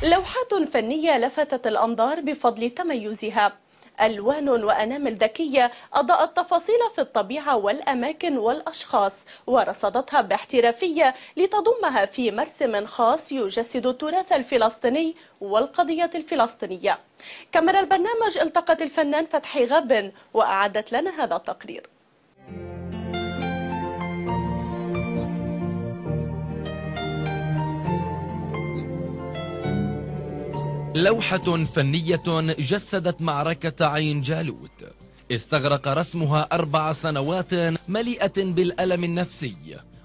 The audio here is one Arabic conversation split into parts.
لوحات فنية لفتت الأنظار بفضل تميزها. ألوان وأنامل ذكية أضاءت تفاصيل في الطبيعة والأماكن والأشخاص، ورصدتها باحترافية لتضمها في مرسم خاص يجسد التراث الفلسطيني والقضية الفلسطينية. كاميرا البرنامج التقت الفنان فتحي غبن وأعدت لنا هذا التقرير. لوحة فنية جسدت معركة عين جالوت، استغرق رسمها 4 سنوات مليئة بالألم النفسي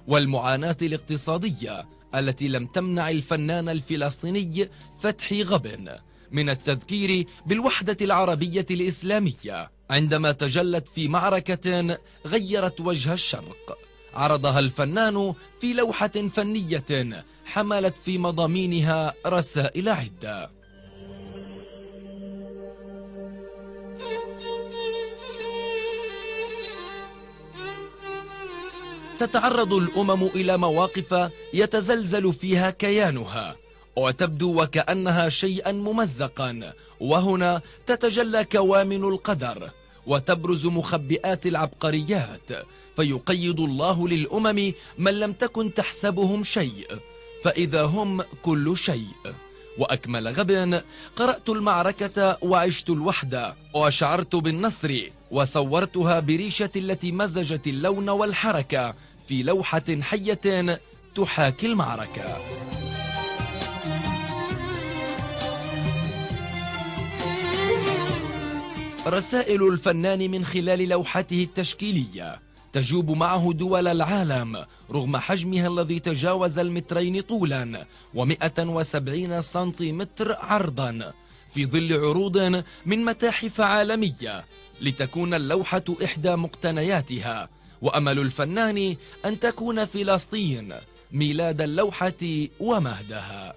والمعاناة الاقتصادية التي لم تمنع الفنان الفلسطيني فتحي غبن من التذكير بالوحدة العربية الإسلامية عندما تجلت في معركة غيرت وجه الشرق. عرضها الفنان في لوحة فنية حملت في مضامينها رسائل عدة. تتعرض الأمم إلى مواقف يتزلزل فيها كيانها وتبدو وكأنها شيئا ممزقا، وهنا تتجلى كوامن القدر وتبرز مخبئات العبقريات، فيقيد الله للأمم من لم تكن تحسبهم شيء فإذا هم كل شيء. وأكمل غبن: قرأت المعركة وعشت الوحدة وشعرت بالنصر وصورتها بريشة التي مزجت اللون والحركة في لوحة حية تحاكي المعركة. رسائل الفنان من خلال لوحته التشكيلية تجوب معه دول العالم رغم حجمها الذي تجاوز 2 متر طولا و170 سنتيمتر عرضا، في ظل عروض من متاحف عالمية لتكون اللوحة إحدى مقتنياتها. وأمل الفنان أن تكون فلسطين ميلاد اللوحة ومهدها.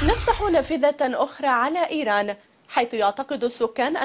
نفتح نافذة أخرى على إيران، حيث يعتقد السكان